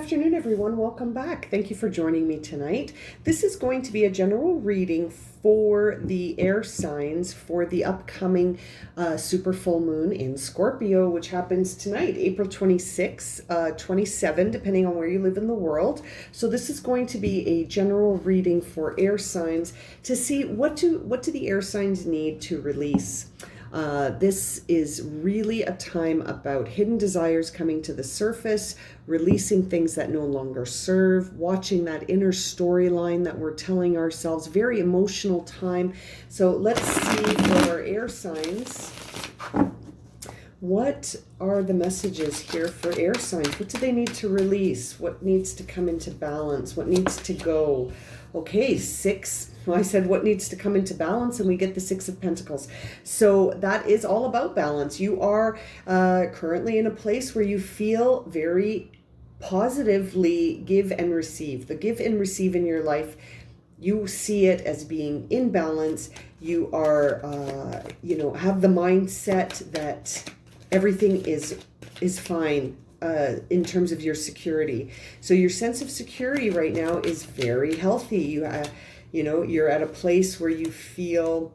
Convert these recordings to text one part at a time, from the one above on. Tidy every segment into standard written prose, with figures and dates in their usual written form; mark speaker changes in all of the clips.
Speaker 1: afternoon, everyone. Welcome back. Thank you for joining me tonight. This is going to be a general reading for the air signs for the upcoming super full moon in Scorpio, which happens tonight, April 26, 27, depending on where you live in the world. So this is going to be a general reading for air signs to see what do the air signs need to release. This is really a time about hidden desires coming to the surface, releasing things that no longer serve, watching that inner storyline that we're telling ourselves. Very emotional time. So let's see for our air signs. What are the messages here for air signs? What do they need to release? What needs to come into balance? What needs to go? Okay, six. I said what needs to come into balance, and we get the Six of Pentacles. So that is all about balance. You are currently in a place where you feel very positively give and receive. The give and receive in your life, you see it as being in balance. You are, have the mindset that everything is fine. In terms of your security. So your sense of security right now is very healthy. You're at a place where you feel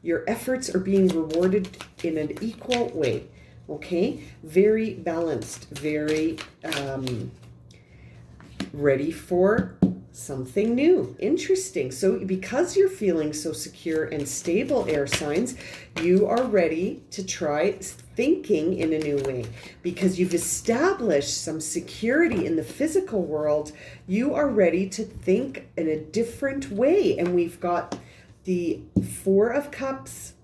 Speaker 1: your efforts are being rewarded in an equal way. Okay? Very balanced, very ready for something new, interesting. So because you're feeling so secure and stable, air signs, you are ready to try thinking in a new way. Because you've established some security in the physical world, you are ready to think in a different way. And we've got the Four of Cups,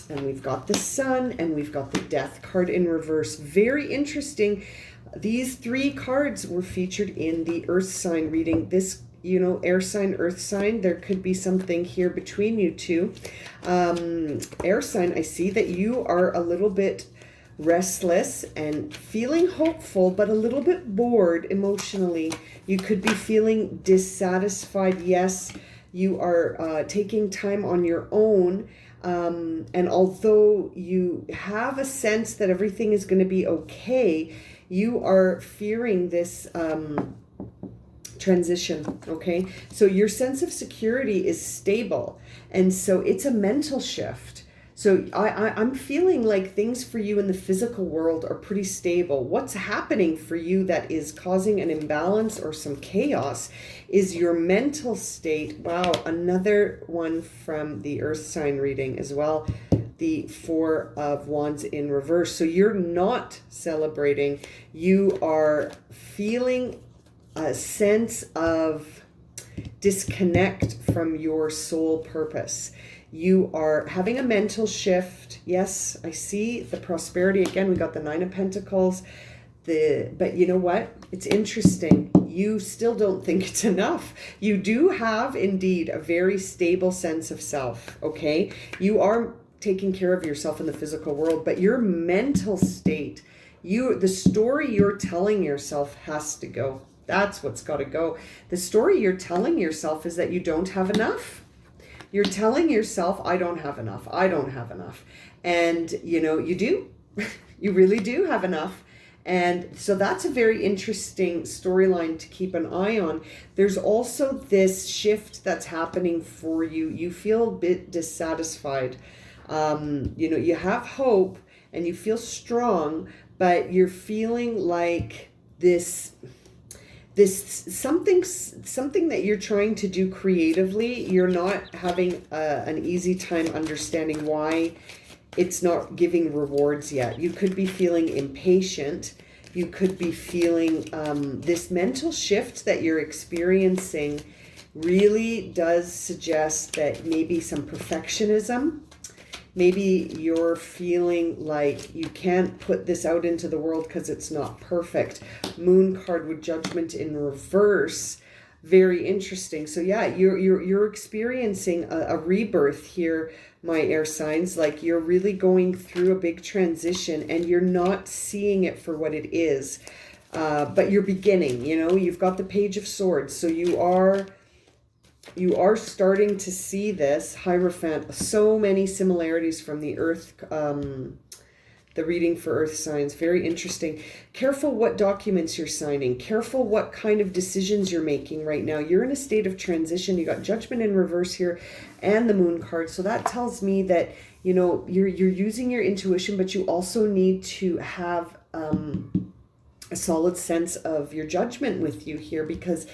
Speaker 1: and we've got the Sun, and we've got the Death card in reverse. Very interesting. These three cards were featured in the Earth sign reading. This air sign, earth sign, there could be something here between you two. Air sign, I see that you are a little bit restless and feeling hopeful, but a little bit bored emotionally. You could be feeling dissatisfied. Yes, you are taking time on your own. And although you have a sense that everything is going to be okay, you are fearing this transition. Okay, so your sense of security is stable, and so it's a mental shift. So I'm feeling like things for you in the physical world are pretty stable. What's happening for you that is causing an imbalance or some chaos is your mental state. Wow, another one from the Earth sign reading as well. The Four of Wands in reverse. So you're not celebrating. You are feeling a sense of disconnect from your soul purpose. You are having a mental shift. Yes, I see the prosperity again. We got the Nine of Pentacles. But you know what? It's interesting. You still don't think it's enough. You do have indeed a very stable sense of self. Okay, you are taking care of yourself in the physical world, but your mental state, the story you're telling yourself has to go. That's what's got to go. The story you're telling yourself is that you don't have enough. You're telling yourself, I don't have enough. I don't have enough. And, you do. You really do have enough. And so that's a very interesting storyline to keep an eye on. There's also this shift that's happening for you. You feel a bit dissatisfied. You have hope and you feel strong, but you're feeling like this something that you're trying to do creatively. You're not having an easy time understanding why it's not giving rewards yet. You could be feeling impatient. You could be feeling this mental shift that you're experiencing really does suggest that maybe some perfectionism. Maybe you're feeling like you can't put this out into the world because it's not perfect. Moon card with Judgment in reverse. Very interesting. So yeah, you're experiencing a rebirth here, my air signs. Like you're really going through a big transition and you're not seeing it for what it is. But you're beginning, you've got the Page of Swords. So you are starting to see this Hierophant, so many similarities from the Earth the reading for earth signs. Very interesting. Careful what documents you're signing. Careful what kind of decisions you're making right now. You're in a state of transition. You got Judgment in reverse here and the Moon card. So that tells me that, you know, you're using your intuition, but you also need to have a solid sense of your judgment with you here, because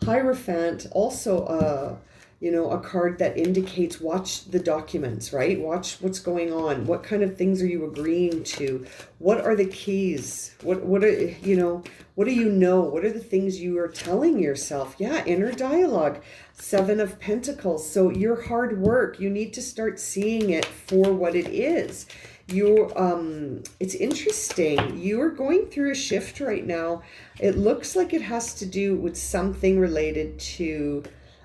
Speaker 1: Hierophant also you know, a card that indicates watch the documents, right? Watch what's going on. What kind of things are you agreeing to? What are the keys? What are, you know, what do you know? What are the things you are telling yourself? Yeah, inner dialogue. 7 of Pentacles. So your hard work, you need to start seeing it for what it is. It's interesting. You're going through a shift right now. It looks like it has to do with something related to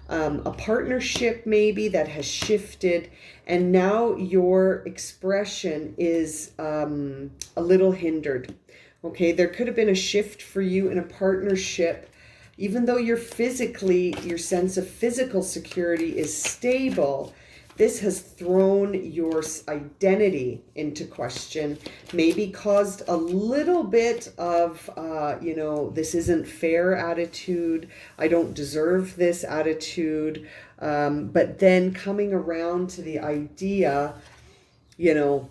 Speaker 1: a partnership maybe that has shifted, and now your expression is a little hindered. Okay, there could have been a shift for you in a partnership, even though your sense of physical security is stable. This has thrown your identity into question, maybe caused a little bit of, you know, this isn't fair attitude. I don't deserve this attitude. But then coming around to the idea, you know,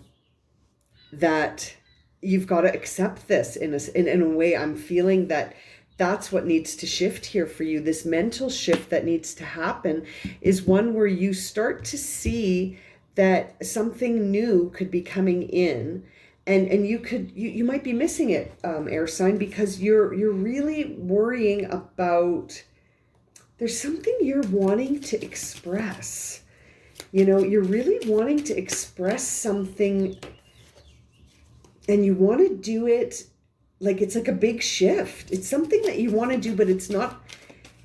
Speaker 1: that you've got to accept this in a way. I'm feeling that that's what needs to shift here for you. This mental shift that needs to happen is one where you start to see that something new could be coming in, and you might be missing it, air sign, because you're really worrying about, there's something you're wanting to express. You know, you're really wanting to express something, and you want to do it like it's like a big shift. It's something that you want to do, but it's not,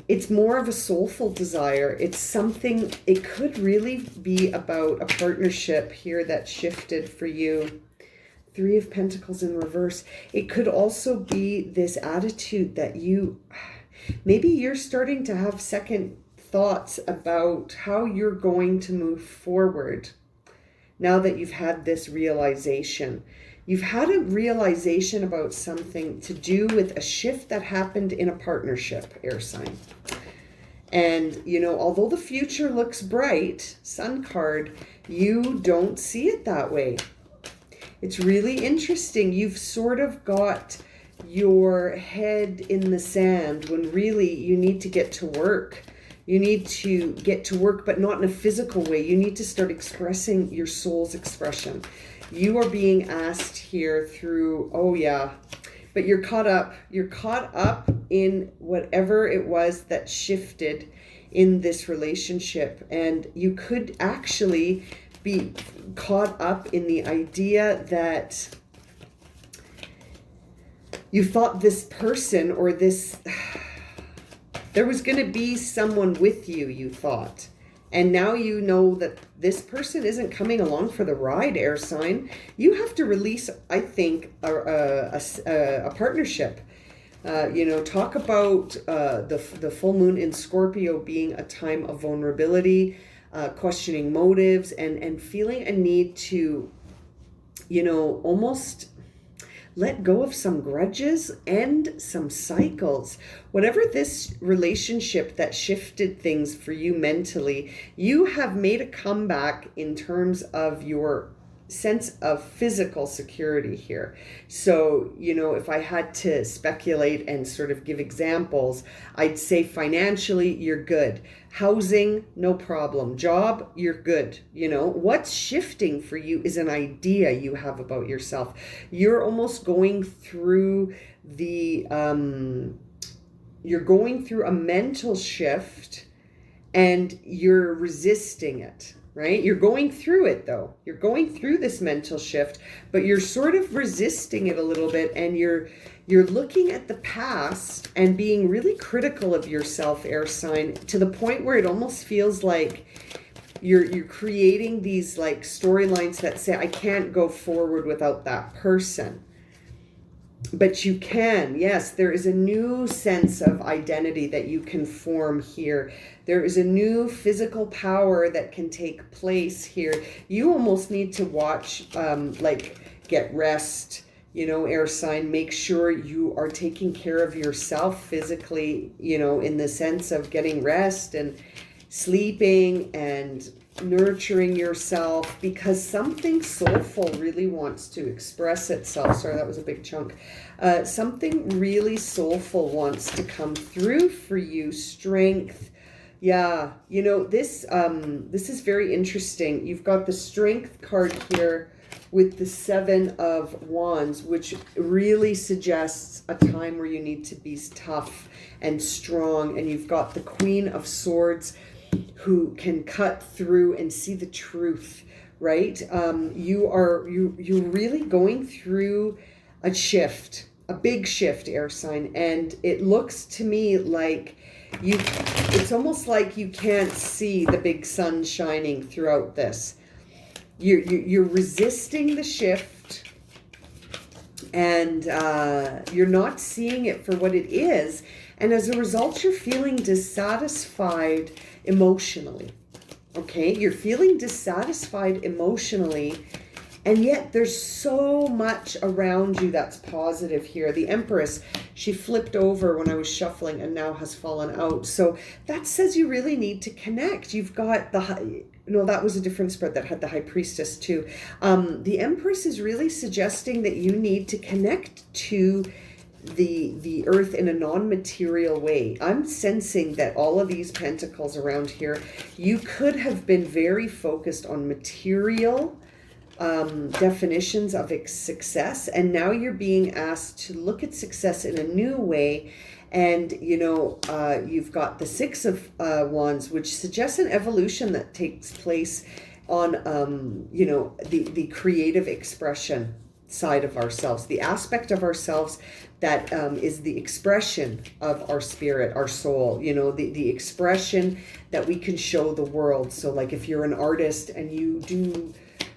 Speaker 1: it's more of a soulful desire. It's something, it could really be about a partnership here that shifted for you. 3 of Pentacles in reverse. It could also be this attitude that maybe you're starting to have second thoughts about how you're going to move forward now that you've had this realization. You've had a realization about something to do with a shift that happened in a partnership, air sign. And, you know, although the future looks bright, Sun card, you don't see it that way. It's really interesting. You've sort of got your head in the sand when really you need to get to work. You need to get to work, but not in a physical way. You need to start expressing your soul's expression. You are being asked here through, oh yeah, but you're caught up. You're caught up in whatever it was that shifted in this relationship. And you could actually be caught up in the idea that you thought this person or this, there was going to be someone with you, you thought. And now you know that this person isn't coming along for the ride, air sign. You have to release, I think, a partnership. You know, talk about the full moon in Scorpio being a time of vulnerability, questioning motives, and feeling a need to, you know, almost let go of some grudges and some cycles. Whatever this relationship that shifted things for you mentally, you have made a comeback in terms of your sense of physical security here. So, you know, if I had to speculate and sort of give examples, I'd say financially, you're good. Housing, no problem. Job, you're good. You know, what's shifting for you is an idea you have about yourself. You're almost going through you're going through a mental shift and you're resisting it. Right? You're going through it though. You're going through this mental shift, but you're sort of resisting it a little bit, and you're looking at the past and being really critical of yourself, air sign, to the point where it almost feels like you're creating these like storylines that say, I can't go forward without that person. But you can. Yes, there is a new sense of identity that you can form here. There is a new physical power that can take place here. You almost need to watch, get rest. You know, air sign, make sure you are taking care of yourself physically, you know, in the sense of getting rest and sleeping and nurturing yourself, because something soulful really wants to express itself. Sorry, that was a big chunk. Something really soulful wants to come through for you. Strength. Yeah, you know, this is very interesting. You've got the Strength card here with the 7 of Wands, which really suggests a time where you need to be tough and strong. And you've got the Queen of Swords, who can cut through and see the truth, right? You're really going through a shift, a big shift, air sign. And it looks to me like it's almost like you can't see the big sun shining throughout this. You're resisting the shift, and you're not seeing it for what it is. And as a result, you're feeling dissatisfied emotionally. Okay, you're feeling dissatisfied emotionally, and yet there's so much around you that's positive here. The Empress, she flipped over when I was shuffling and now has fallen out. So that says you really need to connect. You've got no, that was a different spread that had the High Priestess too. The Empress is really suggesting that you need to connect to the earth in a non-material way. I'm sensing that all of these pentacles around here, you could have been very focused on material definitions of success, and now you're being asked to look at success in a new way. And you know, you've got the 6 of Wands, which suggests an evolution that takes place on you know, the creative expression side of ourselves, the aspect of ourselves that is the expression of our spirit, our soul, you know, the expression that we can show the world. So like if you're an artist and you do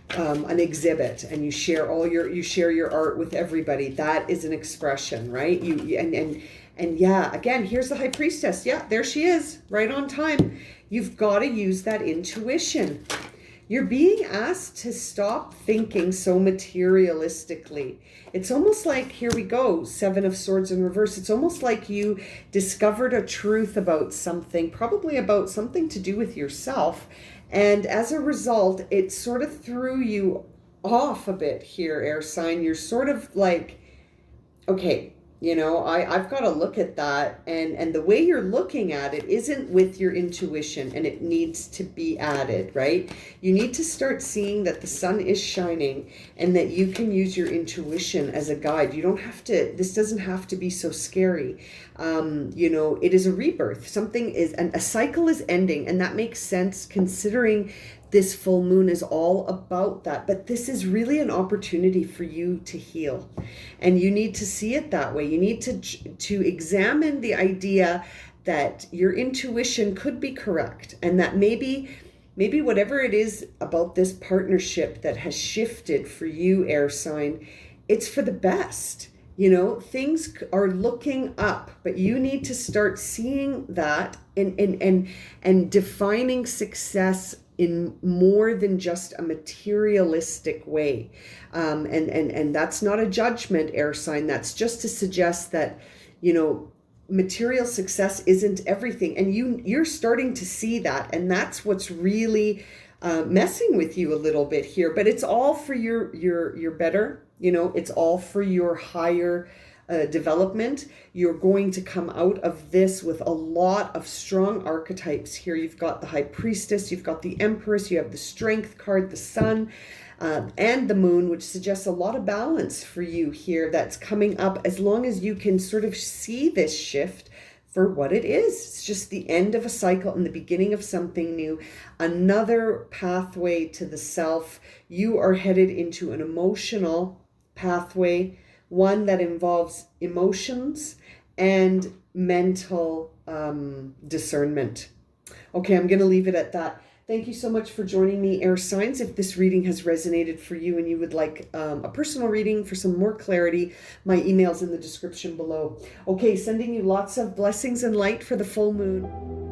Speaker 1: an exhibit and you share your art with everybody, that is an expression, right? And yeah, again, here's the High Priestess. Yeah, there she is, right on time. You've got to use that intuition. You're being asked to stop thinking so materialistically. It's almost like, here we go, 7 of Swords in reverse. It's almost like you discovered a truth about something, probably about something to do with yourself. And as a result, it sort of threw you off a bit here, air sign. You're sort of like, okay, you know, I've got to look at that. And the way you're looking at it isn't with your intuition, and it needs to be added, right? You need to start seeing that the sun is shining and that you can use your intuition as a guide. You don't have to, this doesn't have to be so scary. You know, it is a rebirth. Something is, and a cycle is ending, and that makes sense considering this full moon is all about that. But this is really an opportunity for you to heal, and you need to see it that way. You need to examine the idea that your intuition could be correct, and that maybe whatever it is about this partnership that has shifted for you, air sign, it's for the best. You know, things are looking up, but you need to start seeing that and defining success in more than just a materialistic way. And that's not a judgment, air sign. That's just to suggest that, you know, material success isn't everything. And you're starting to see that. And that's what's really messing with you a little bit here. But it's all for your better, you know, it's all for your higher development. You're going to come out of this with a lot of strong archetypes here. You've got the High Priestess, you've got the Empress, you have the Strength card, the Sun, and the Moon, which suggests a lot of balance for you here that's coming up, as long as you can sort of see this shift for what it is. It's just the end of a cycle and the beginning of something new, another pathway to the self. You are headed into an emotional pathway, one that involves emotions and mental discernment. Okay, I'm going to leave it at that. Thank you so much for joining me, air signs. If this reading has resonated for you and you would like a personal reading for some more clarity, my email's in the description below. Okay, sending you lots of blessings and light for the full moon.